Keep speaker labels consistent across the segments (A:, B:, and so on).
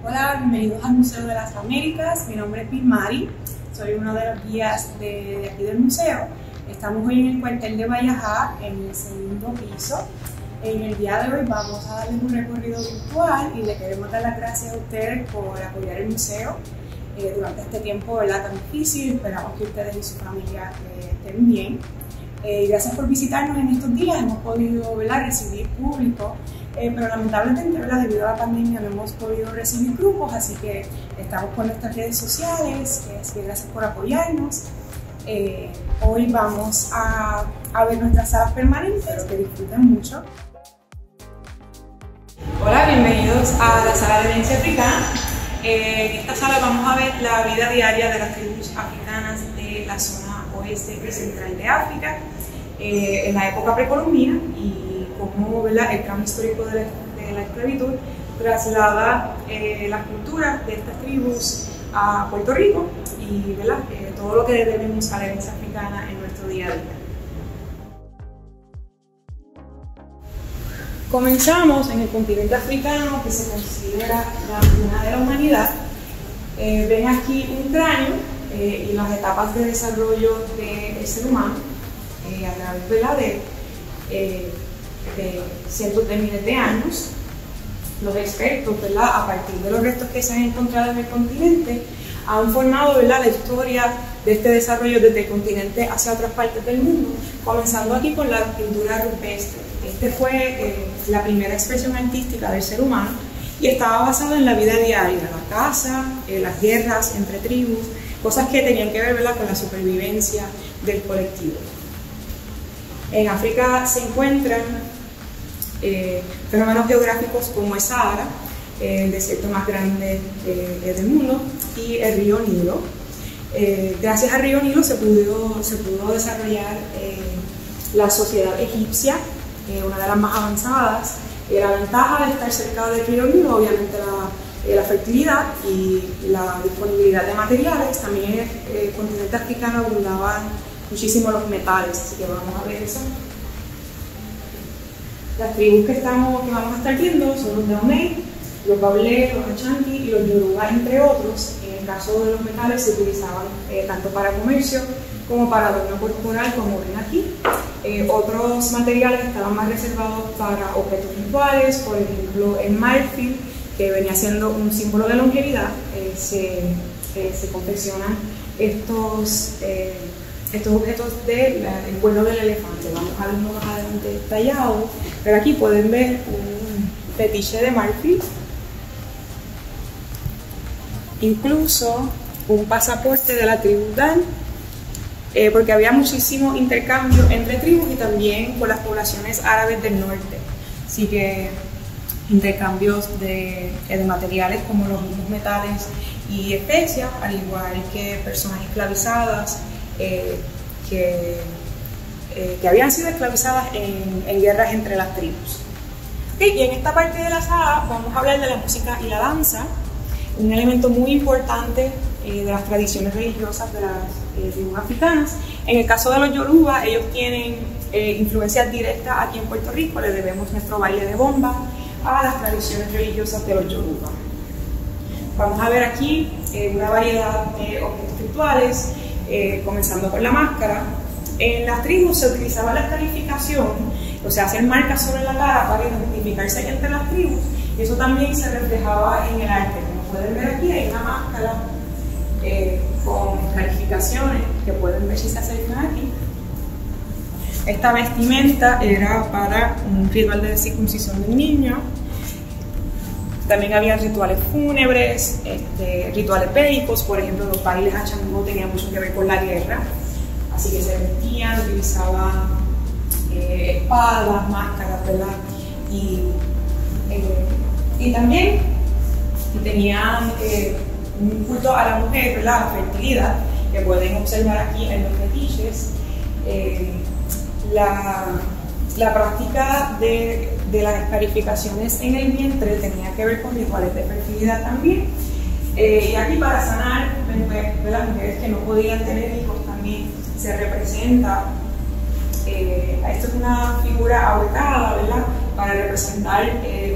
A: Hola, bienvenidos al Museo de las Américas. Mi nombre es Pilmari, soy uno de los guías de aquí del museo. Estamos hoy en el cuartel de Vallajá, en el segundo piso. En el día de hoy vamos a darles un recorrido virtual y le queremos dar las gracias a ustedes por apoyar el museo durante este tiempo, ¿verdad?, tan difícil. Esperamos que ustedes y su familia estén bien. Gracias por visitarnos en estos días. Hemos podido, ¿verdad?, recibir público, pero lamentablemente, ¿verdad?, debido a la pandemia no hemos podido recibir grupos, así que estamos con nuestras redes sociales. Así que gracias por apoyarnos. Hoy vamos a ver nuestras salas permanentes, que disfruten mucho. Hola, bienvenidos a la sala de herencia africana. En esta sala vamos a ver la vida diaria de las tribus africanas de la zona oeste y central de África en la época precolombina y cómo, ¿verdad?, el cambio histórico de la esclavitud traslada las culturas de estas tribus a Puerto Rico y, ¿verdad?, todo lo que debemos a la herencia africana en nuestro día a día. Comenzamos en el continente africano, que se considera la cuna de la humanidad. Ven aquí un cráneo y las etapas de desarrollo del ser humano a través, ¿verdad?, de cientos de miles de años. Los expertos, ¿verdad?, a partir de los restos que se han encontrado en el continente, han formado, ¿verdad?, la historia de este desarrollo desde el continente hacia otras partes del mundo, comenzando aquí con la pintura rupestre. Este fue la primera expresión artística del ser humano y estaba basado en la vida diaria, la caza, las guerras entre tribus, cosas que tenían que ver, ¿verdad?, con la supervivencia del colectivo. En África se encuentran fenómenos geográficos como el Sahara, el desierto más grande del mundo, y el río Nilo. Gracias al río Nilo se pudo desarrollar la sociedad egipcia, una de las más avanzadas. La ventaja de estar cerca del río Nilo, obviamente la fertilidad y la disponibilidad de materiales. También en el continente africano abundaban muchísimo los metales, así que vamos a ver eso. Las tribus que vamos a estar viendo son los Dahomey, los Baule, los Ashanti y los Yoruba, entre otros. En el caso de los metales se utilizaban tanto para comercio como para adorno corporal, como ven aquí. Otros materiales estaban más reservados para objetos rituales, por ejemplo el marfil, que venía siendo un símbolo de longevidad. Se confeccionan estos objetos del cuerno del elefante. Vamos a verlo más adelante detallado, pero aquí pueden ver un fetiche de marfil, incluso un pasaporte de la tribu Dan, porque había muchísimo intercambio entre tribus y también con las poblaciones árabes del norte. Así que intercambios de materiales como los mismos metales y especias, al igual que personas esclavizadas que habían sido esclavizadas en guerras entre las tribus. Y en esta parte de la sala vamos a hablar de la música y la danza, un elemento muy importante de las tradiciones religiosas de las tribus africanas. En el caso de los Yoruba, ellos tienen influencias directas aquí en Puerto Rico. Le debemos nuestro baile de bomba a las tradiciones religiosas de los Yoruba. Vamos a ver aquí una variedad de objetos rituales, comenzando por la máscara. En las tribus se utilizaba la escarificación, o sea, hacer marcas sobre la cara para identificarse entre las tribus, y eso también se reflejaba en el arte. Como pueden ver aquí, hay una máscara con escarificaciones que pueden ver si se acercan aquí. Esta vestimenta era para un ritual de circuncisión del niño. También había rituales fúnebres, rituales bélicos. Por ejemplo, los bailes a Changó tenían mucho que ver con la guerra, así que se vestían, utilizaban espadas, máscaras, ¿verdad? Y también tenían un culto a la mujer, ¿verdad?, la fertilidad, que pueden observar aquí en los fetiches. La práctica de las escarificaciones en el vientre tenía que ver con rituales de fertilidad también. Y aquí, para sanar las mujeres que no podían tener hijos, también se representa, esto es una figura ahorcada, ¿verdad?, para representar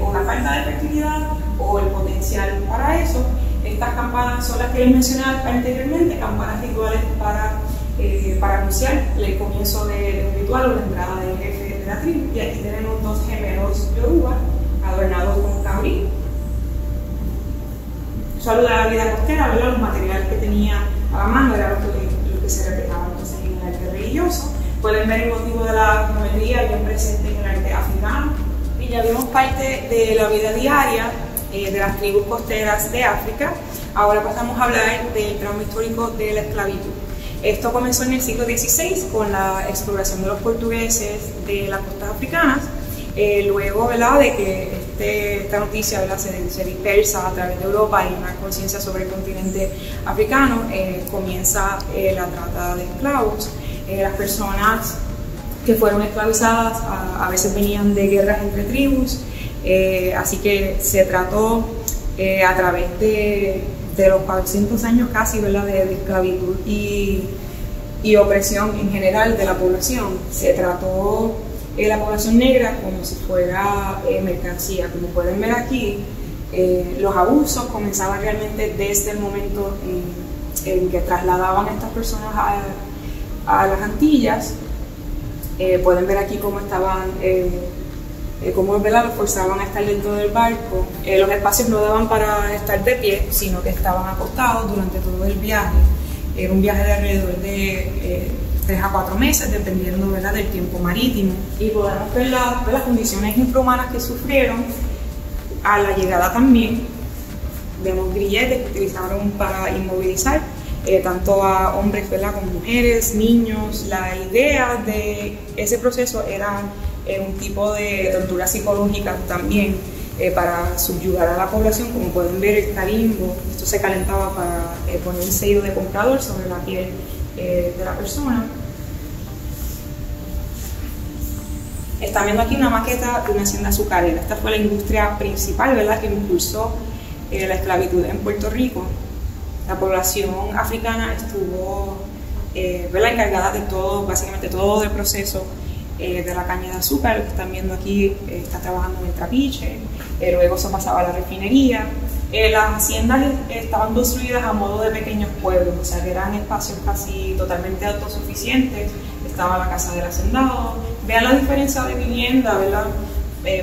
A: o la falta de fertilidad o el potencial para eso. Estas campanas son las que les mencionaba anteriormente, campanas rituales para anunciar el comienzo de un ritual o la entrada del jefe de la tribu. Y aquí tenemos dos gemelos yoruba adornados con cabrí. Eso alude a la vida costera, ¿verdad? Los materiales que tenía a la mano era lo que se reflejaba entonces en el arte religioso. Pueden ver el motivo de la geometría bien presente en el arte africano. Y ya vimos parte de la vida diaria de las tribus costeras de África. Ahora pasamos a hablar del trauma histórico de la esclavitud. Esto comenzó en el siglo XVI con la exploración de los portugueses de las costas africanas. Luego, ¿verdad?, de que esta noticia, ¿verdad?, se dispersa a través de Europa y una conciencia sobre el continente africano, comienza la trata de esclavos. Las personas que fueron esclavizadas a veces venían de guerras entre tribus, así que se trató a través de los 400 años casi, ¿verdad?, de esclavitud y opresión en general de la población. Se trató la población negra como si fuera mercancía. Como pueden ver aquí, los abusos comenzaban realmente desde el momento en que trasladaban a estas personas a las Antillas. Pueden ver aquí cómo estaban, cómo, ¿verdad?, los forzaban a estar dentro del barco. Los espacios no daban para estar de pie, sino que estaban acostados durante todo el viaje. Era un viaje de alrededor de 3 a 4 meses, dependiendo, ¿verdad?, del tiempo marítimo. Y podemos ver las condiciones infrahumanas que sufrieron a la llegada también. Vemos grilletes que utilizaron para inmovilizar tanto a hombres, ¿verdad?, como mujeres, niños. La idea de ese proceso era un tipo de tortura psicológica también para subyugar a la población. Como pueden ver, el calimbo, esto se calentaba para poner un sello de comprador sobre la piel de la persona. Están viendo aquí una maqueta de una hacienda azucarera. Esta fue la industria principal, ¿verdad?, que impulsó la esclavitud en Puerto Rico. La población africana estuvo, ¿verdad?, encargada de todo, básicamente todo el proceso de la caña de azúcar. Lo que están viendo aquí está trabajando en el trapiche, luego se pasaba a la refinería. Las haciendas estaban construidas a modo de pequeños pueblos, o sea que eran espacios casi totalmente autosuficientes. Estaba la casa del hacendado. Vean la diferencia de vivienda, ¿verdad?,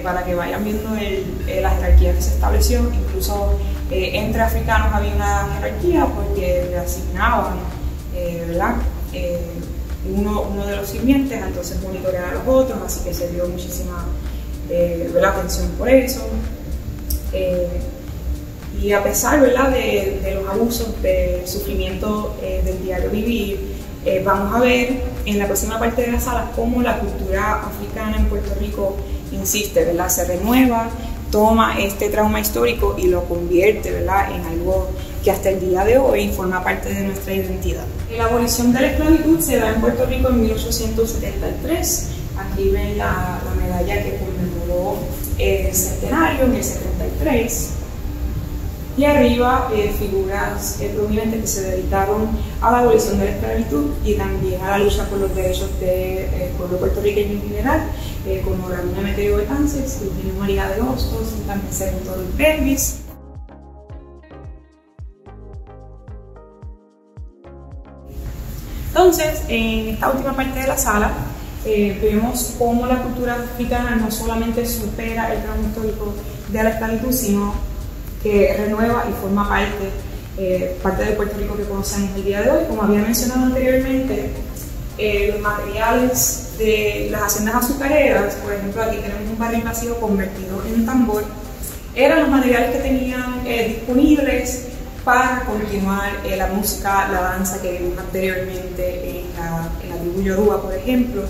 A: para que vayan viendo la jerarquía que se estableció. Incluso entre africanos había una jerarquía porque le asignaban, ¿verdad?, uno de los sirvientes, entonces monitorear a los otros, así que se dio muchísima atención por eso. Y a pesar, ¿verdad?, de los abusos, del sufrimiento del diario vivir, vamos a ver en la próxima parte de la sala cómo la cultura africana en Puerto Rico insiste, ¿verdad?, se renueva, toma este trauma histórico y lo convierte, ¿verdad?, en algo que hasta el día de hoy forma parte de nuestra identidad. La abolición de la esclavitud se da en Puerto Rico en 1873. Aquí ven la medalla que conmemoró el centenario en el 73. Y arriba figuras prominentes que se dedicaron a la abolición de la esclavitud y también a la lucha por los derechos del pueblo puertorriqueño en general, como Ramón Emeterio Betances, Eugenio María de Hostos y también Segundo del Pelvis. Entonces, en esta última parte de la sala, vemos cómo la cultura africana no solamente supera el trauma histórico de la esclavitud, sino que renueva y forma parte del Puerto Rico que conocemos el día de hoy. Como había mencionado anteriormente, los materiales de las haciendas azucareras, por ejemplo, aquí tenemos un barril vacío convertido en tambor, eran los materiales que tenían disponibles para continuar la música, la danza que vimos anteriormente en la tribu Yoruba, por ejemplo.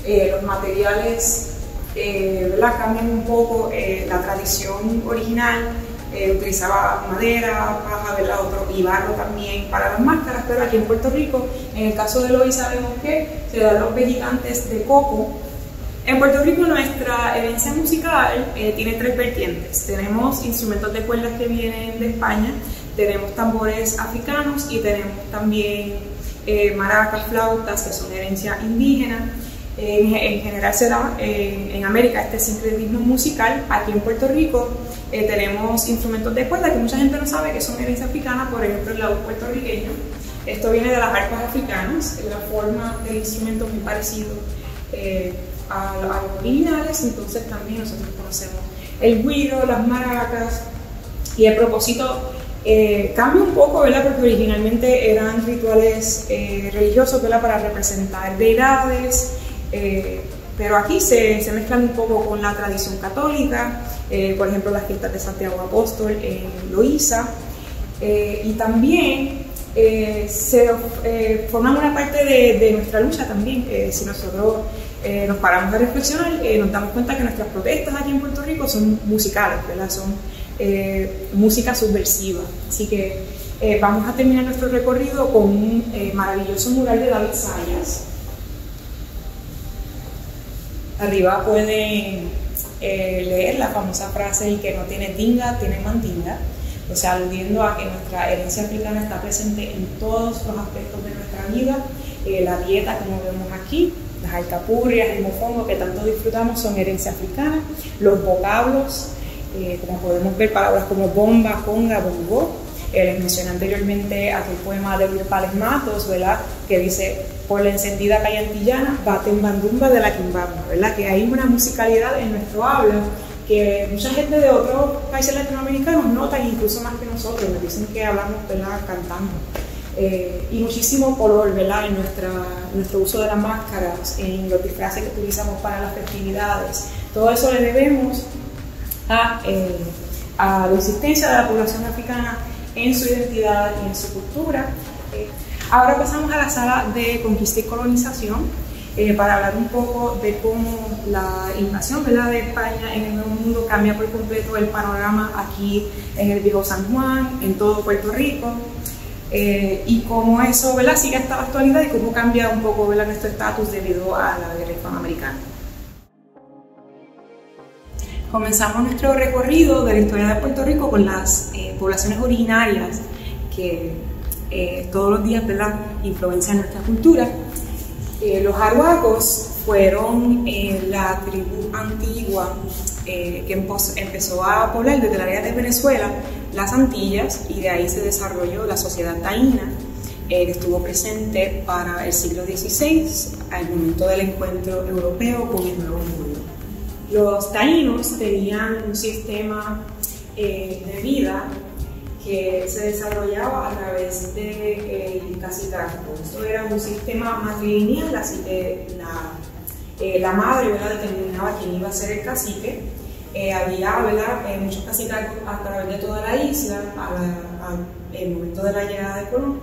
A: Los materiales cambian un poco. La tradición original utilizaba madera, paja, y barro también para las máscaras, pero aquí en Puerto Rico, en el caso de hoy, sabemos que se dan los gigantes de coco. En Puerto Rico nuestra herencia musical tiene 3 vertientes. Tenemos instrumentos de cuerdas que vienen de España, tenemos tambores africanos y tenemos también maracas, flautas, que son herencia indígena. En general se da en América este sincretismo musical. Aquí en Puerto Rico tenemos instrumentos de cuerda que mucha gente no sabe que son herencia africana, por ejemplo el laúd puertorriqueño. Esto viene de las arpas africanas, la forma del instrumento es muy parecido a los originales, entonces también nosotros conocemos el güiro, las maracas, y el propósito cambia un poco, ¿verdad? Porque originalmente eran rituales religiosos, ¿verdad? Para representar deidades, pero aquí se mezclan un poco con la tradición católica, por ejemplo las fiestas de Santiago Apóstol en Loíza, y también forman una parte de nuestra lucha también. Si nosotros nos paramos a reflexionar, nos damos cuenta que nuestras protestas aquí en Puerto Rico son musicales, ¿verdad? Son música subversiva. Así que vamos a terminar nuestro recorrido con un maravilloso mural de David Zayas. Arriba pueden leer la famosa frase: el que no tiene tinga, tiene mandinga. O sea, aludiendo a que nuestra herencia africana está presente en todos los aspectos de nuestra vida. La dieta, como vemos aquí, las alcapurrias, el mofongo que tanto disfrutamos son herencia africana. Los vocablos, como podemos ver, palabras como bomba, conga, bongo. Les mencioné anteriormente aquel poema de Luis Pales Matos, ¿verdad? Que dice: por la encendida calle antillana, baten bandumba de la quimbamba, ¿verdad? Que hay una musicalidad en nuestro habla que mucha gente de otros países latinoamericanos notan, incluso más que nosotros, nos dicen que hablamos, ¿verdad? Cantando. Y muchísimo color, ¿verdad? En nuestro uso de las máscaras, en los disfraces que utilizamos para las festividades. Todo eso le debemos a la existencia de la población africana en su identidad y en su cultura. Ahora pasamos a la sala de conquista y colonización para hablar un poco de cómo la invasión, ¿verdad?, de España en el Nuevo Mundo cambia por completo el panorama aquí en el Viejo San Juan, en todo Puerto Rico, y cómo eso, ¿verdad?, sigue hasta la actualidad y cómo cambia un poco, ¿verdad?, nuestro estatus debido a la guerra hispanoamericana. Comenzamos nuestro recorrido de la historia de Puerto Rico con las poblaciones originarias que todos los días, ¿verdad?, influencian nuestra cultura. Los arhuacos fueron la tribu antigua que empezó a poblar desde la área de Venezuela, las Antillas, y de ahí se desarrolló la sociedad taína, que estuvo presente para el siglo XVI, al momento del encuentro europeo con el Nuevo Mundo. Los taínos tenían un sistema de vida que se desarrollaba a través del cacicazgo. Esto era un sistema matrilineal, así que la madre, ¿verdad?, determinaba quién iba a ser el cacique. Había, ¿verdad?, muchos cacicazgos a través de toda la isla al momento de la llegada de Colón.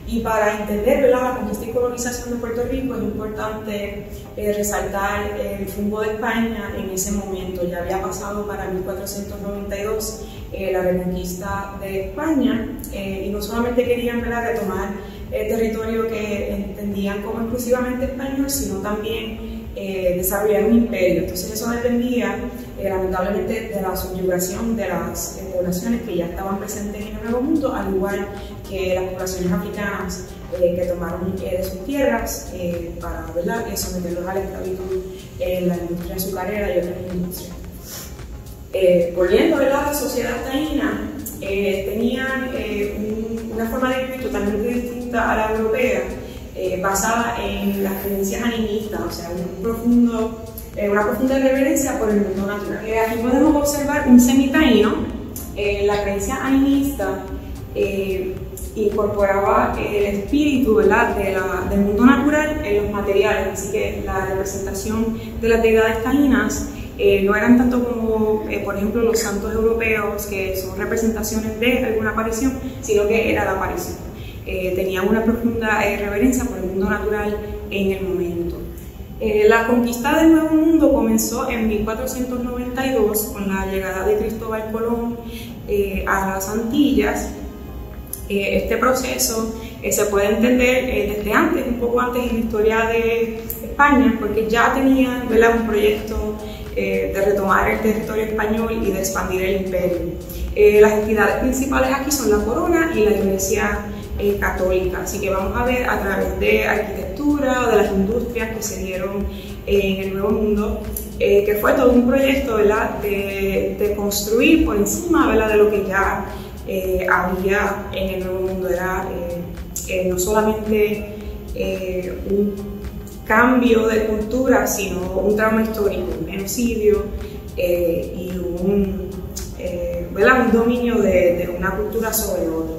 A: Y para entender, ¿verdad?, la conquista y colonización de Puerto Rico es importante resaltar el rumbo de España en ese momento. Ya había pasado para 1492 la reconquista de España, y no solamente querían, ¿verdad?, retomar el territorio que entendían como exclusivamente español, sino también desarrollar un imperio. Entonces eso dependía lamentablemente de la subyugación de las poblaciones que ya estaban presentes en el Nuevo Mundo, al igual que las poblaciones africanas que tomaron de sus tierras para, ¿verdad?, someterlos a la esclavitud en la industria azucarera y otras industrias. Volviendo, ¿verdad?, a la sociedad taína, tenían una forma de vivir totalmente distinta a la europea, basada en las creencias animistas, o sea, una profunda reverencia por el mundo natural. Aquí podemos observar un semitaíno. La creencia animista incorporaba el espíritu, ¿verdad?, del mundo natural en los materiales, así que la representación de las deidades taínas no eran tanto como, por ejemplo, los santos europeos, que son representaciones de alguna aparición, sino que era la aparición. Tenían una profunda reverencia por el mundo natural en el momento. La conquista del Nuevo Mundo comenzó en 1492 con la llegada de Cristóbal Colón a las Antillas. Este proceso se puede entender desde antes, un poco antes en la historia de España, porque ya tenían, ¿verdad?, un proyecto de retomar el territorio español y de expandir el imperio. Las entidades principales aquí son la corona y la iglesia católica, así que vamos a ver a través de arquitectura, de las industrias que se dieron en el Nuevo Mundo, que fue todo un proyecto, ¿verdad?, de construir por encima, ¿verdad?, de lo que ya había en el Nuevo Mundo. Era no solamente un cambio de cultura, sino un trauma histórico, un genocidio y un dominio de una cultura sobre otra.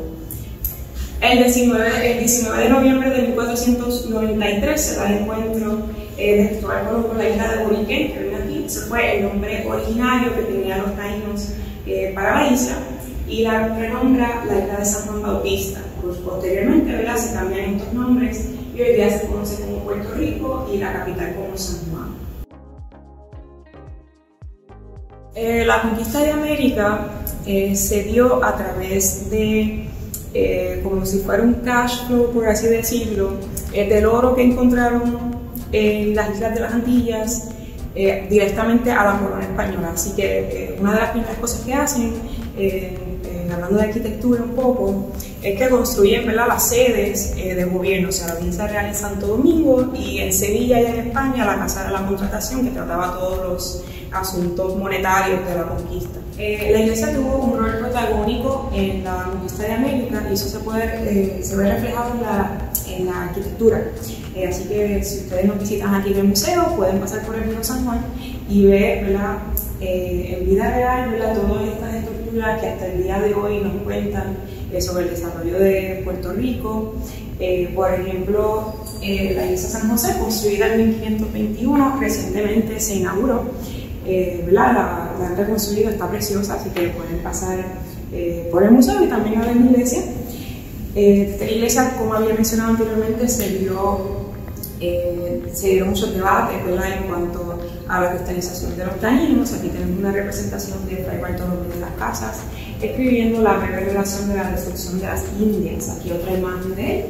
A: El 19 de noviembre de 1493 se da el encuentro de Cristóbal Colón con la isla de Boriquén, que ven aquí. Ese fue el nombre originario que tenían los taínos para la isla, y la renombra la isla de San Juan Bautista. Posteriormente, ¿verdad?, se cambian estos nombres y hoy día se conoce como Puerto Rico y la capital como San Juan. La conquista de América se dio a través de, como si fuera un cash flow, por así decirlo, del oro que encontraron en las islas de las Antillas directamente a la corona española. Así que una de las primeras cosas que hacen, hablando de arquitectura un poco, es que construyen, ¿verdad?, las sedes de gobierno, o sea, la Audiencia Real en Santo Domingo y en Sevilla y en España la Casa de la Contratación, que trataba todos los asuntos monetarios de la conquista. La Iglesia tuvo un rol protagónico en la conquista de América y eso se ve reflejado en la arquitectura. Así que si ustedes nos visitan aquí en el museo, pueden pasar por el Río San Juan y ver, ¿verdad?, en vida real, ¿verdad?, todas estas estructuras que hasta el día de hoy nos cuentan sobre el desarrollo de Puerto Rico. Por ejemplo, la iglesia San José, construida en 1521, recientemente se inauguró. La han reconstruido, está preciosa, así que pueden pasar por el museo y también a ver la iglesia. Esta iglesia, como había mencionado anteriormente, se dieron muchos debates, ¿verdad?, en cuanto a la cristianización de los taínos. Aquí tenemos una representación de Fray Bartolomé de las Casas escribiendo la breve relación de la destrucción de las Indias. Aquí otra imagen de él.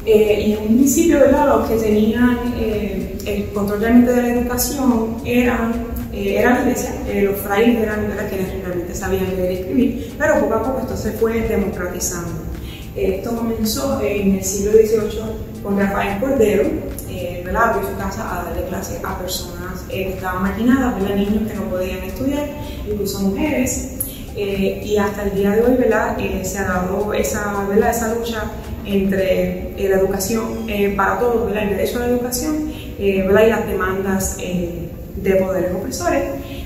A: Y en un principio, ¿verdad?, los que tenían el control realmente de la educación era la iglesia. Los frailes eran, ¿verdad?, quienes realmente sabían leer y escribir, pero poco a poco esto se fue democratizando. Esto comenzó en el siglo XVIII con Rafael Cordero, ¿verdad?, abrió su casa a darle clase a personas que estaban marginadas, ¿verdad?, niños que no podían estudiar, incluso mujeres. Y hasta el día de hoy, ¿verdad?, se ha dado esa lucha entre la educación para todos, ¿verdad?, el derecho a la educación, ¿verdad?, y las demandas de poderes opresores.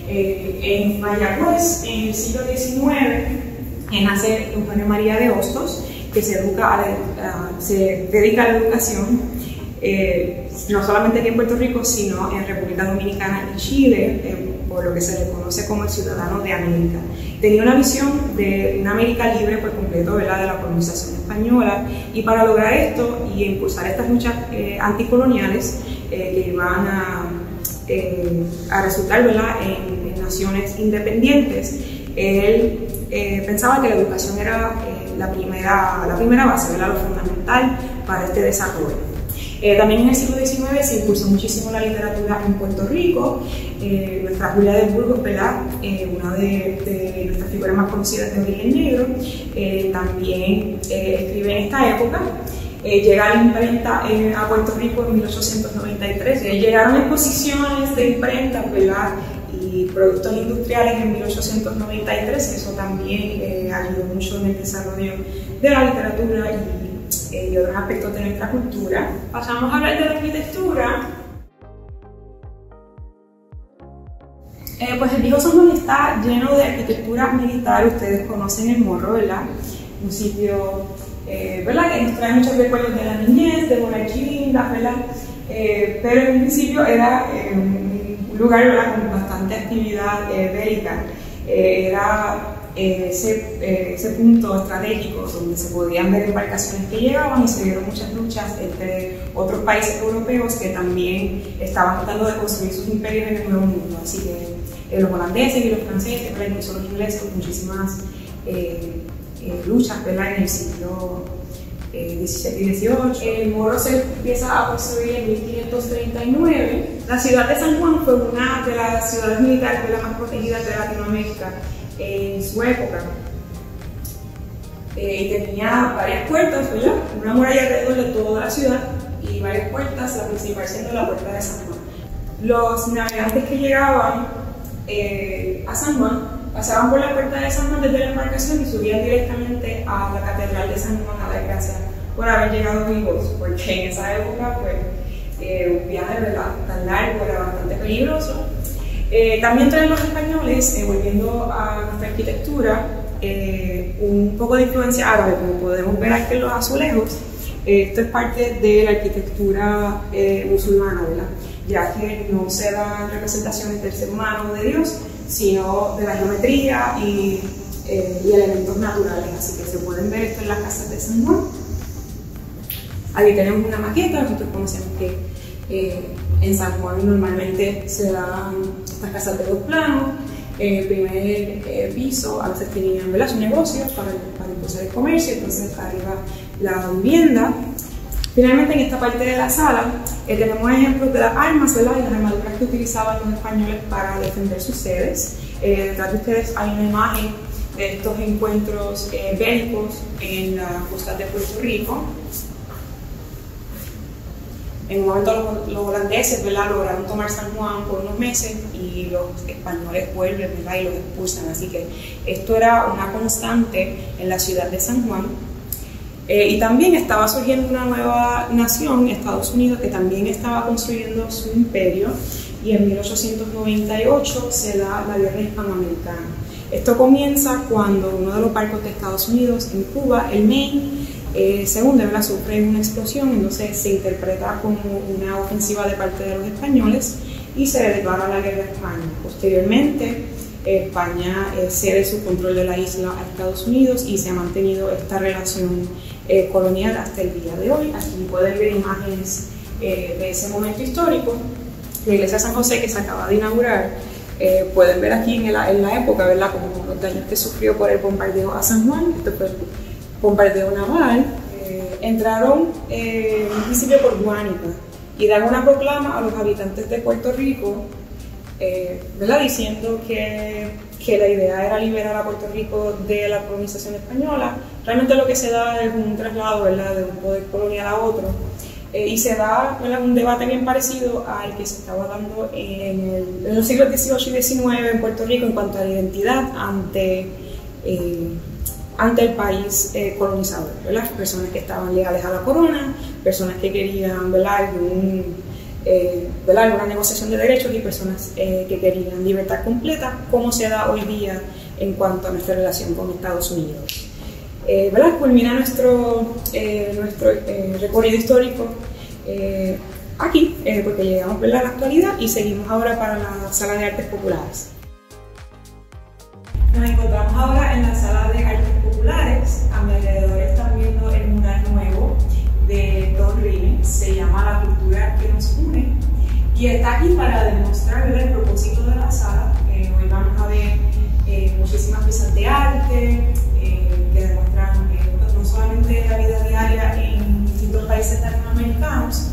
A: En Mayagüez, en el siglo XIX, nace Eugenio María de Hostos, que se dedica a la educación, no solamente aquí en Puerto Rico, sino en República Dominicana y Chile, por lo que se le conoce como el ciudadano de América. Tenía una visión de una América libre por completo, ¿verdad?, de la colonización española, y para lograr esto y impulsar estas luchas anticoloniales que iban a resultar, ¿verdad?, en naciones independientes, él pensaba que la educación era la primera base, ¿verdad?, lo fundamental para este desarrollo. También en el siglo XIX se impulsó muchísimo la literatura en Puerto Rico. Nuestra Julia de Burgos, ¿verdad?, una de nuestras figuras más conocidas de origen negro, también escribe en esta época. Llega la imprenta a Puerto Rico en 1893. Llegaron exposiciones de imprenta, ¿verdad?, y productos industriales en 1893. Eso también ayudó mucho en el desarrollo de la literatura y otros aspectos de nuestra cultura. Pasamos a hablar de la arquitectura. Pues el Viejo San Juan está lleno de arquitectura militar. Ustedes conocen el Morro, ¿verdad?, un sitio, ¿verdad?, que nos trae muchos recuerdos de la niñez, de monarquías lindas, ¿verdad?, pero en un principio era un lugar, ¿verdad?, con bastante actividad bélica. Era ese punto estratégico donde se podían ver embarcaciones que llegaban, y se dieron muchas luchas entre otros países europeos que también estaban tratando de construir sus imperios en el Nuevo Mundo. Así que los holandeses y los franceses, pero incluso los ingleses, con muchísimas luchas, ¿verdad?, en el siglo XVII y XVIII. El Morro se empieza a construir en 1539. La ciudad de San Juan fue una de las ciudades militares más protegidas de Latinoamérica en su época. Y tenía varias puertas, ¿verdad?, una muralla alrededor de toda la ciudad y varias puertas, la principal siendo la puerta de San Juan. Los navegantes que llegaban a San Juan pasaban por la puerta de San Juan desde la embarcación y subían directamente a la Catedral de San Juan a dar gracias por haber llegado vivos, porque en esa época pues, un viaje, ¿verdad?, tan largo era bastante peligroso. También traen los españoles, volviendo a nuestra arquitectura, un poco de influencia árabe, como podemos ver aquí en los azulejos. Esto es parte de la arquitectura musulmana, ¿verdad?, ya que no se dan representaciones del ser humano o de Dios, sino de la geometría y elementos naturales. Así que se pueden ver esto en las casas de San Juan. Aquí tenemos una maqueta. Nosotros conocemos que en San Juan normalmente se dan estas casas de 2 planos. El primer piso a veces tenían, ¿verdad?, sus negocios para impulsar el comercio, entonces arriba la vivienda. Finalmente, en esta parte de la sala tenemos ejemplos de las armas, ¿verdad?, y las armaduras que utilizaban los españoles para defender sus sedes. Detrás de ustedes hay una imagen de estos encuentros bélicos en la costa de Puerto Rico. En un momento los holandeses, ¿verdad?, lograron tomar San Juan por unos meses y los españoles vuelven, ¿verdad?, y los expulsan. Así que esto era una constante en la ciudad de San Juan. Y también estaba surgiendo una nueva nación, Estados Unidos, que también estaba construyendo su imperio, y en 1898 se da la Guerra Hispanoamericana. Esto comienza cuando uno de los barcos de Estados Unidos en Cuba, el Maine, se hunde, ¿verdad?, sufre una explosión, entonces se interpreta como una ofensiva de parte de los españoles y se declara la guerra a España. Posteriormente, España cede su control de la isla a Estados Unidos y se ha mantenido esta relación colonial hasta el día de hoy. Aquí pueden ver imágenes de ese momento histórico. La iglesia de San José, que se acaba de inaugurar, pueden ver aquí en la época, ¿verdad?, como los daños que sufrió por el bombardeo a San Juan. Esto fue el bombardeo naval. Entraron en principio por Guánica y dan una proclama a los habitantes de Puerto Rico, ¿verdad?, diciendo que la idea era liberar a Puerto Rico de la colonización española. Realmente lo que se da es un traslado, ¿verdad?, de un poder colonial a otro, y se da, ¿verdad?, un debate bien parecido al que se estaba dando en los siglos XVIII y XIX en Puerto Rico en cuanto a la identidad ante el país colonizador, ¿verdad? Personas que estaban leales a la corona, personas que querían, ¿verdad?, alguna negociación de derechos, y personas que querían libertad completa, como se da hoy día en cuanto a nuestra relación con Estados Unidos. ¿Verdad? Culmina nuestro recorrido histórico aquí, porque llegamos, ¿verdad?, a la actualidad, y seguimos ahora para la Sala de Artes Populares. Nos encontramos ahora en la Sala de Artes Populares. A mi alrededor están viendo el mural nuevo de Don Riven, se llama La cultura que nos une, y está aquí para demostrar el propósito de la sala. Hoy vamos a ver muchísimas piezas de arte que demuestran no solamente la vida diaria en distintos países latinoamericanos,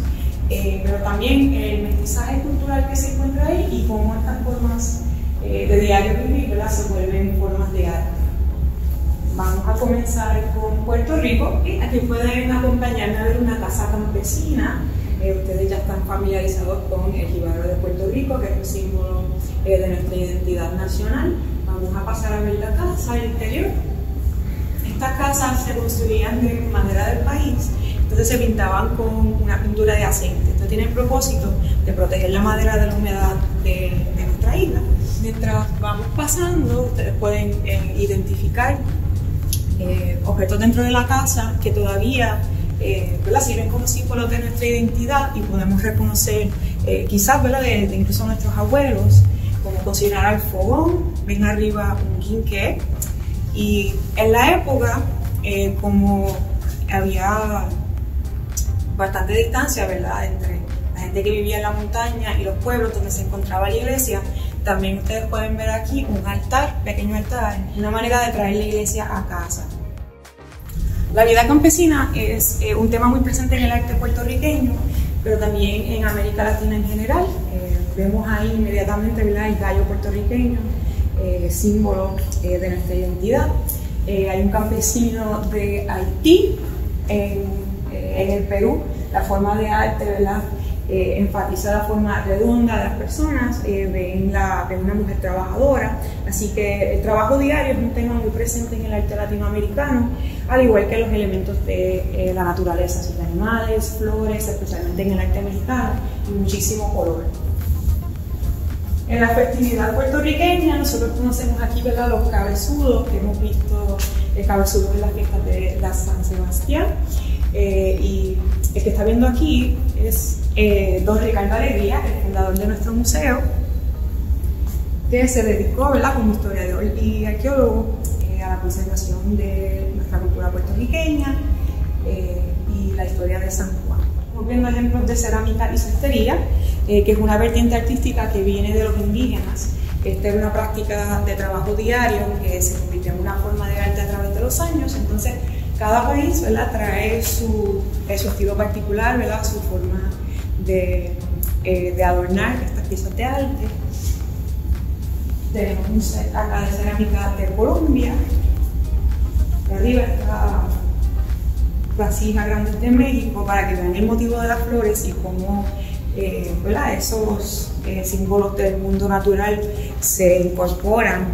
A: pero también el mestizaje cultural que se encuentra ahí y cómo estas formas de diario vivir, ¿verdad?, se vuelven formas de arte. Vamos a comenzar con Puerto Rico, y aquí pueden acompañarme a ver una casa campesina. Ustedes ya están familiarizados con el jíbaro de Puerto Rico, que es un símbolo de nuestra identidad nacional. Vamos a pasar a ver la casa, el interior. Estas casas se construían de manera del país, entonces se pintaban con una pintura de aceite. Esto tiene el propósito de proteger la madera de la humedad de nuestra isla. Mientras vamos pasando, ustedes pueden identificar objetos dentro de la casa que todavía sirven como símbolos de nuestra identidad, y podemos reconocer quizás, ¿verdad?, de incluso nuestros abuelos, como considerar el fogón. Ven arriba un quinqué, y en la época, como había bastante distancia, ¿verdad?, entre la gente que vivía en la montaña y los pueblos donde se encontraba la iglesia, también ustedes pueden ver aquí un altar, pequeño altar, una manera de traer la iglesia a casa. La vida campesina es un tema muy presente en el arte puertorriqueño, pero también en América Latina en general. Vemos ahí inmediatamente, ¿verdad?, el gallo puertorriqueño, símbolo de nuestra identidad. Hay un campesino de Haití, en el Perú. La forma de arte, ¿verdad?, enfatiza la forma redonda de las personas, ven una mujer trabajadora, así que el trabajo diario es un tema muy presente en el arte latinoamericano, al igual que los elementos de la naturaleza, así que animales, flores, especialmente en el arte mexicano, y muchísimo color. En la festividad puertorriqueña, nosotros conocemos aquí, ¿verdad?, los cabezudos, que hemos visto cabezudos en las fiestas de la San Sebastián. Y el que está viendo aquí es don Ricardo Alegría, el fundador de nuestro museo, que se dedicó, ¿verdad?, como historiador y arqueólogo a la conservación de nuestra cultura puertorriqueña y la historia de San Juan. Estamos viendo ejemplos de cerámica y cestería, que es una vertiente artística que viene de los indígenas. Esta es una práctica de trabajo diario que se convirtió en una forma de arte a través de los años. Entonces, cada país, ¿verdad?, trae su estilo particular, ¿verdad?, su forma de adornar estas piezas de arte. Tenemos un set acá de cerámica de Colombia. De arriba está vasijas grandes de México, para que vean el motivo de las flores y cómo ¿verdad?, esos símbolos del mundo natural se incorporan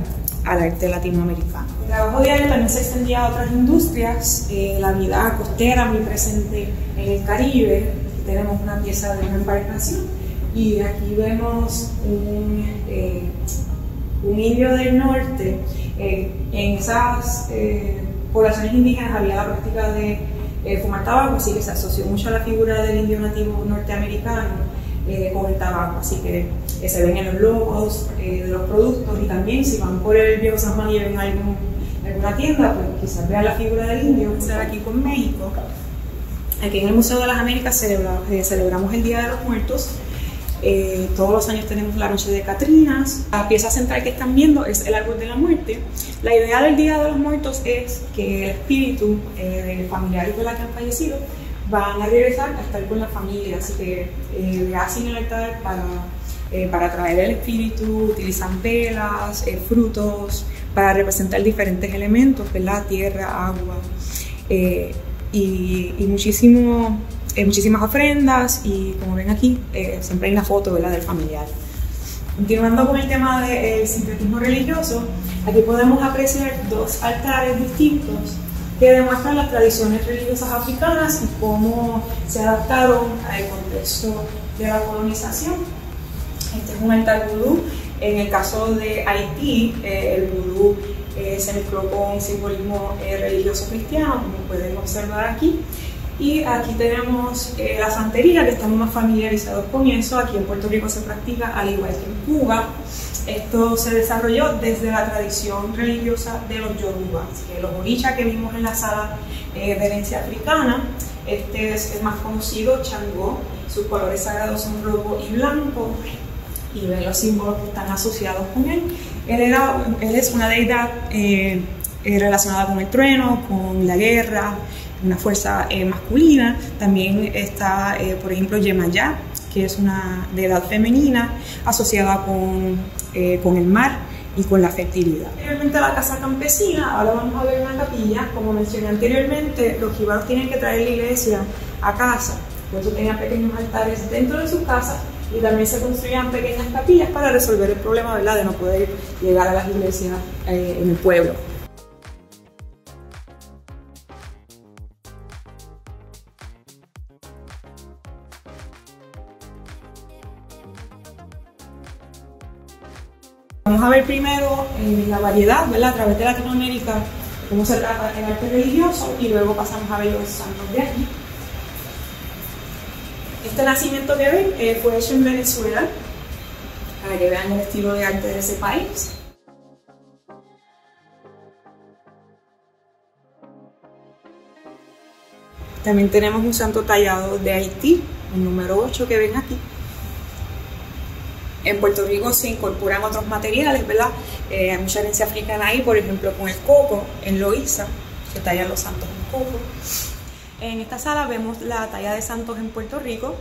A: al arte latinoamericano. El trabajo diario también se extendía a otras industrias, la vida costera muy presente en el Caribe. Aquí tenemos una pieza de una embarcación y aquí vemos un indio del norte. En esas poblaciones indígenas había la práctica de fumar tabaco, así que se asoció mucho a la figura del indio nativo norteamericano con el tabaco, así que se ven en los logos de los productos, y también si van por el Viejo San Juan y ven alguna tienda, pues quizás vean la figura del indio. Aquí con México, aquí en el Museo de las Américas celebramos el Día de los Muertos. Todos los años tenemos la Noche de Catrinas. La pieza central que están viendo es el Árbol de la Muerte. La idea del Día de los Muertos es que el espíritu de familiares de la que han fallecido van a regresar a estar con la familia, así que le hacen el altar para traer el espíritu, utilizan velas, frutos, para representar diferentes elementos, ¿verdad?, tierra, agua, y muchísimas ofrendas, y como ven aquí, siempre hay una foto, ¿verdad?, del familiar. Continuando con el tema del sincretismo religioso, aquí podemos apreciar dos altares distintos que demuestran las tradiciones religiosas africanas y cómo se adaptaron al contexto de la colonización. Este es un altar vudú. En el caso de Haití, el vudú se mezcló con simbolismo religioso cristiano, como pueden observar aquí. Y aquí tenemos la santería, que estamos más familiarizados con eso. Aquí en Puerto Rico se practica, al igual que en Cuba. Esto se desarrolló desde la tradición religiosa de los Yoruba, que los orichas que vimos en la sala de herencia africana. Este es el más conocido, Changó. Sus colores sagrados son rojo y blanco, y ven los símbolos que están asociados con él. Él es una deidad relacionada con el trueno, con la guerra, una fuerza masculina. También está, por ejemplo, Yemayá, que es una deidad femenina asociada con el mar y con la fertilidad. Anteriormente la casa campesina, ahora vamos a ver una capilla. Como mencioné anteriormente, los jíbaros tienen que traer la iglesia a casa, por eso tenían pequeños altares dentro de sus casas, y también se construían pequeñas capillas para resolver el problema, ¿verdad?, de no poder llegar a las iglesias en el pueblo. Vamos a ver primero la variedad, ¿verdad?, a través de Latinoamérica, cómo se trata el arte religioso, y luego pasamos a ver los santos de aquí. Este nacimiento que ven fue hecho en Venezuela, para que vean el estilo de arte de ese país. También tenemos un santo tallado de Haití, el número 8 que ven aquí. En Puerto Rico se incorporan otros materiales, ¿verdad? Hay mucha herencia africana ahí, por ejemplo, con el coco. En Loíza se tallan los santos en coco. En esta sala vemos la talla de santos en Puerto Rico.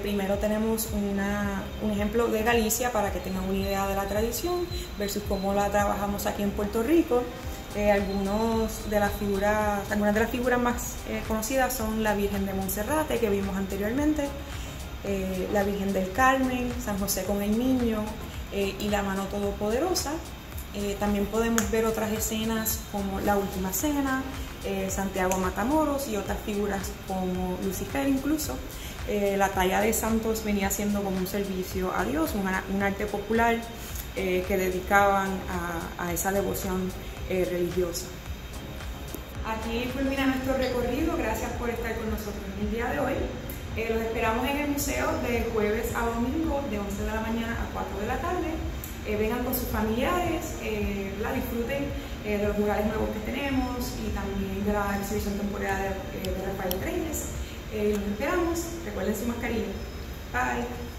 A: Primero tenemos un ejemplo de Galicia para que tengan una idea de la tradición versus cómo la trabajamos aquí en Puerto Rico. Algunas de las figuras más conocidas son la Virgen de Monserrate, que vimos anteriormente, la Virgen del Carmen, San José con el Niño y la Mano Todopoderosa. También podemos ver otras escenas como la Última Cena, Santiago Matamoros y otras figuras como Lucifer incluso. La talla de santos venía siendo como un servicio a Dios, un arte popular que dedicaban a esa devoción religiosa. Aquí culmina nuestro recorrido, gracias por estar con nosotros el día de hoy. Los esperamos en el museo de jueves a domingo de 11 de la mañana a 4 de la tarde. Vengan con sus familiares, disfruten de los murales nuevos que tenemos y también de la exhibición temporal de Rafael Reyes. Los esperamos, recuerden su mascarilla. Bye.